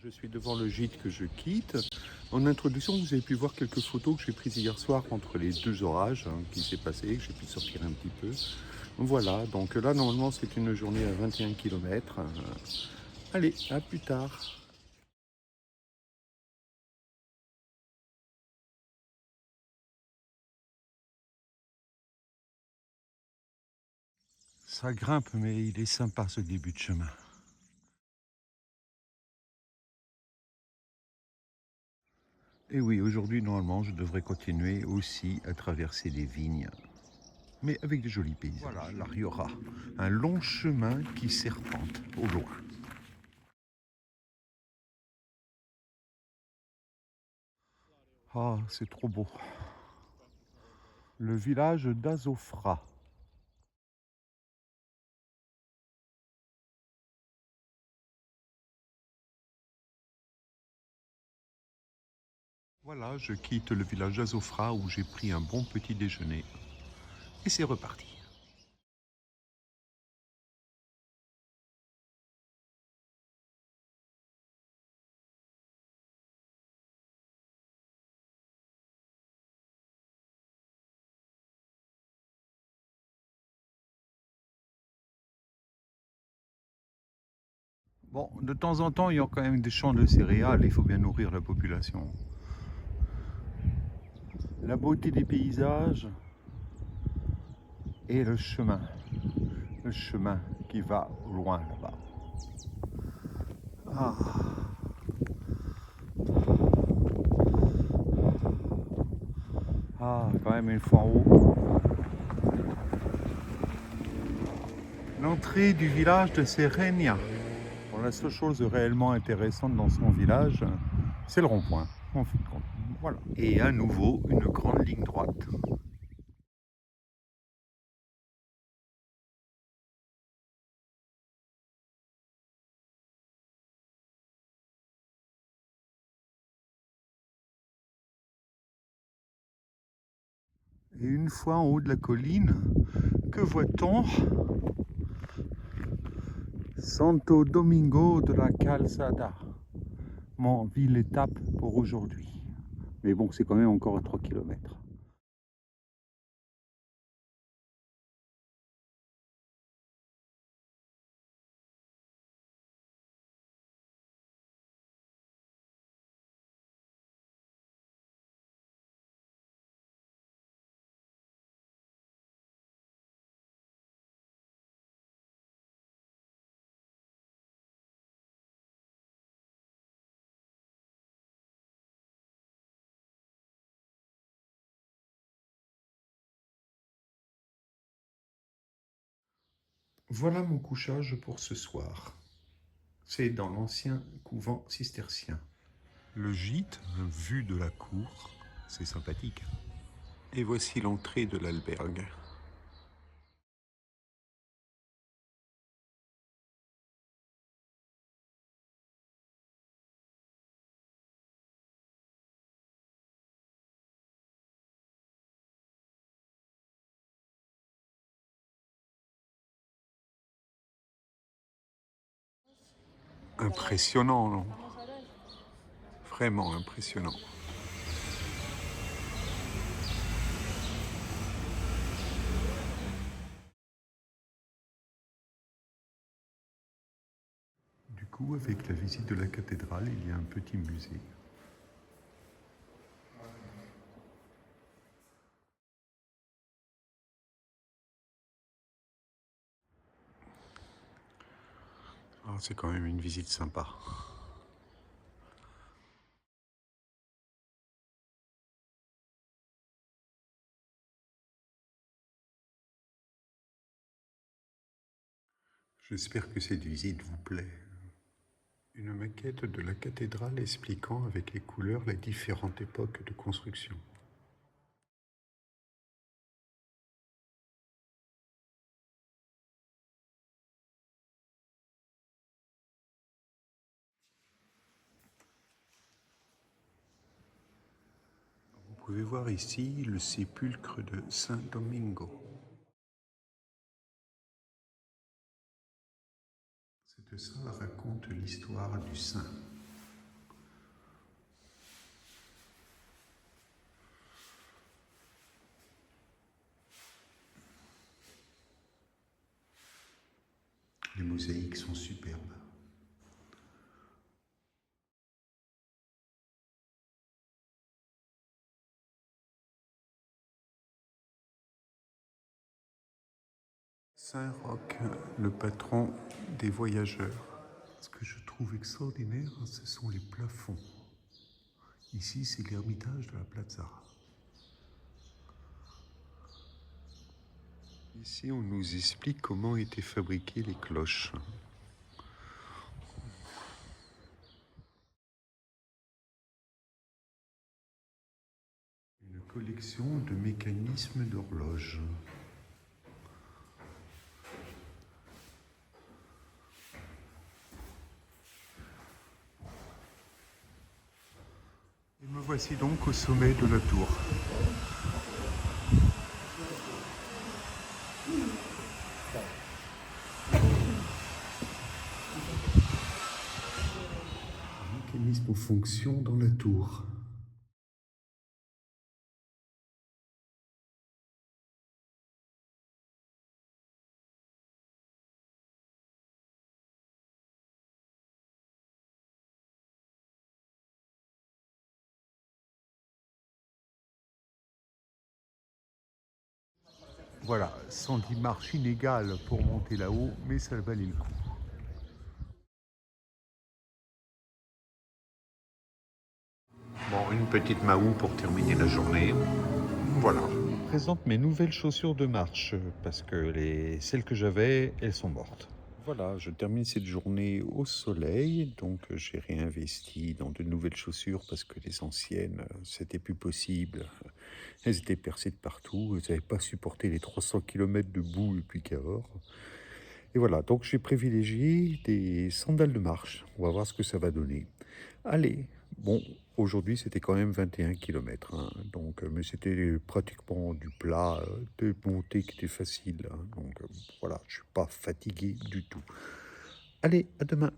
Je suis devant le gîte que je quitte. En introduction, vous avez pu voir quelques photos que j'ai prises hier soir entre les deux orages qui s'est passé, que j'ai pu sortir un petit peu. Voilà, donc là, normalement, c'est une journée à 21 km. Allez, à plus tard. Ça grimpe, mais il est sympa ce début de chemin. Et oui, aujourd'hui, normalement, je devrais continuer aussi à traverser des vignes, mais avec des jolis paysages. Voilà, là, il y aura un long chemin qui serpente au loin. Ah, c'est trop beau. Le village d'Azofra. Voilà, je quitte le village d'Azofra où j'ai pris un bon petit déjeuner. Et c'est reparti. Bon, de temps en temps, il y a quand même des champs de céréales, il faut bien nourrir la population. La beauté des paysages et le chemin qui va loin là-bas. Ah. Ah, quand même une fois en haut. L'entrée du village de Serenia. Bon, la seule chose réellement intéressante dans son village, c'est le rond-point, en fin de compte. Voilà. Et à nouveau, une grande ligne droite. Et une fois en haut de la colline, que voit-on? Santo Domingo de la Calzada. Mon ville-étape pour aujourd'hui. Mais bon, c'est quand même encore à 3 km. Voilà mon couchage pour ce soir. C'est dans l'ancien couvent cistercien. Le gîte, vue de la cour, c'est sympathique. Et voici l'entrée de l'albergue. Impressionnant, non? Vraiment impressionnant. Du coup, avec la visite de la cathédrale, il y a un petit musée. Ah, c'est quand même une visite sympa. J'espère que cette visite vous plaît. Une maquette de la cathédrale expliquant avec les couleurs les différentes époques de construction. Vous pouvez voir ici le sépulcre de Saint Domingo. Cette salle raconte l'histoire du saint. mosaïques sont superbes. Saint-Roch, le patron des voyageurs. Ce que je trouve extraordinaire, ce sont les plafonds. Ici, c'est l'ermitage de la Plaza. Ici, on nous explique comment étaient fabriquées les cloches. Une collection de mécanismes d'horloge. Et me voici donc au sommet de la tour. Un mécanisme en fonction dans la tour. Voilà, 110 marches inégales pour monter là-haut, mais ça valait le coup. Bon, une petite Mahou pour terminer la journée. Voilà. Je vous présente mes nouvelles chaussures de marche parce que celles que j'avais, elles sont mortes. Voilà, je termine cette journée au soleil, donc j'ai réinvesti dans de nouvelles chaussures parce que les anciennes, c'était plus possible. Elles étaient percées de partout, elles n'avaient pas supporté les 300 km de boue et puis Cahors. Et voilà, donc j'ai privilégié des sandales de marche. On va voir ce que ça va donner. Allez, bon, aujourd'hui c'était quand même 21 km, hein, donc, mais c'était pratiquement du plat, des montées qui étaient faciles, hein, donc voilà, je ne suis pas fatigué du tout. Allez, à demain.